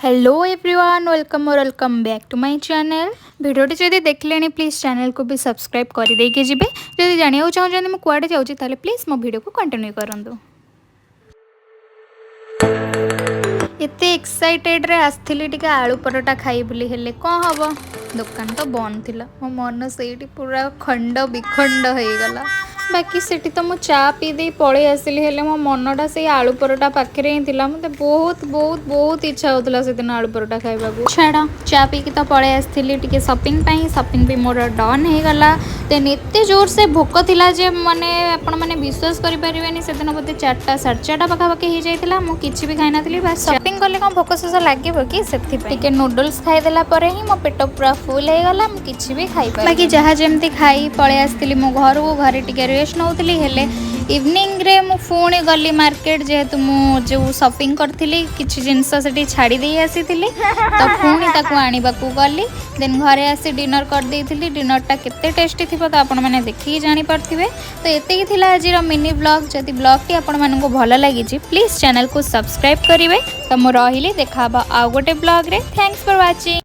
Hello everyone, welcome back to my channel. भिडियोटी जदि देखले प्लीज चैनल को भी सब्सक्राइब कर देके जिबे। जदि जानिया चाहते मुझे कुआडे जाऊँगी ताले प्लीज मो वीडियो को कंटिन्यू करंतु। एते एक्साइटेड रे आस्थली टिके आलू परोटा खाई बुली हेले कौन हम दुकान तो बंद थिला। मो मन से पूरा खंड विखंड हो गला। बाकी सेठी तो मु चा पी दे पळे आसिली हेले मो मनटा से आलू परोटा पाखे ही थिला। मते बहुत बहुत बहुत इच्छा होतला से दिन आलू परोटा खाइबा को। छाड़ा चा पी की तो पळे आसिली टिके शॉपिंग भी मोर डन हो गला। देन एते जोर से भोक थिला जे माने आपण माने विश्वास करि परिबेनी से दिन बोते 4टा 4:30 पाखापाखि हो जाइतिला। मु किछि भी खाइ नथली। बस शॉपिंग कले कौन भोक शोष लागिबो कि सेथि टिके नूडल्स खाइ देला परे ही मो पेट पूरा फुल हो गला। मु किछि भी खाइ पाइ बाकी जहा जेमती खाई पळे आस्तिली मो घर को घरे टिके रेस्ट नौतली हेले इवनिंग रे मु पुणी गली मार्केट जेहेतु मु जो शॉपिंग करथिली किछि जिंस सेठी छाड़ी दे आसीथिली तो पुणी ताकू आनिबा को गली। देन घरे आसी डिनर कर देइथिली। डिनरटा केते टेस्टी थिबो तो आपण माने देखि जानि परथिबे। तो एते ही थिला आजिर मिनी ब्लॉग। जदि ब्लॉग टी आपण मानको भलो लागि छि प्लीज चैनल को सब्सक्राइब करिवे। तो मु रहिली देखाबा आ गोटे ब्लॉग रे। Thanks for watching.